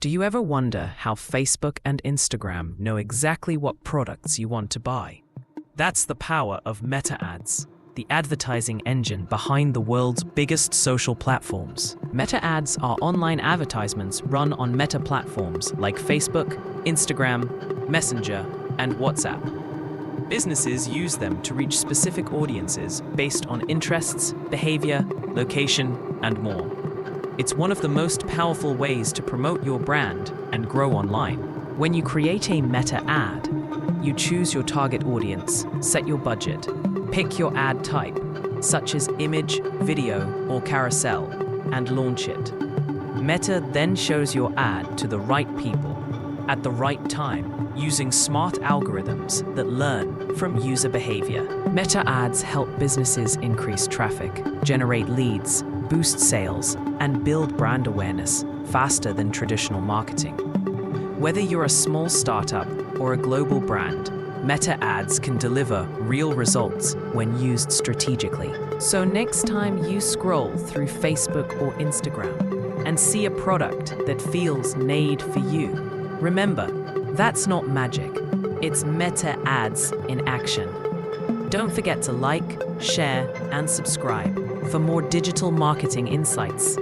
Do you ever wonder how Facebook and Instagram know exactly what products you want to buy? That's the power of Meta Ads, the advertising engine behind the world's biggest social platforms. Meta Ads are online advertisements run on Meta platforms like Facebook, Instagram, Messenger, and WhatsApp. Businesses use them to reach specific audiences based on interests, behavior, location, and more. It's one of the most powerful ways to promote your brand and grow online. When you create a Meta ad, you choose your target audience, set your budget, pick your ad type, such as image, video, or carousel, and launch it. Meta then shows your ad to the right people at the right time using smart algorithms that learn from user behavior. Meta ads help businesses increase traffic, generate leads, boost sales, and build brand awareness faster than traditional marketing. Whether you're a small startup or a global brand, Meta ads can deliver real results when used strategically. So next time you scroll through Facebook or Instagram and see a product that feels made for you, remember, that's not magic. It's Meta ads in action. Don't forget to like, share, and subscribe for more digital marketing insights.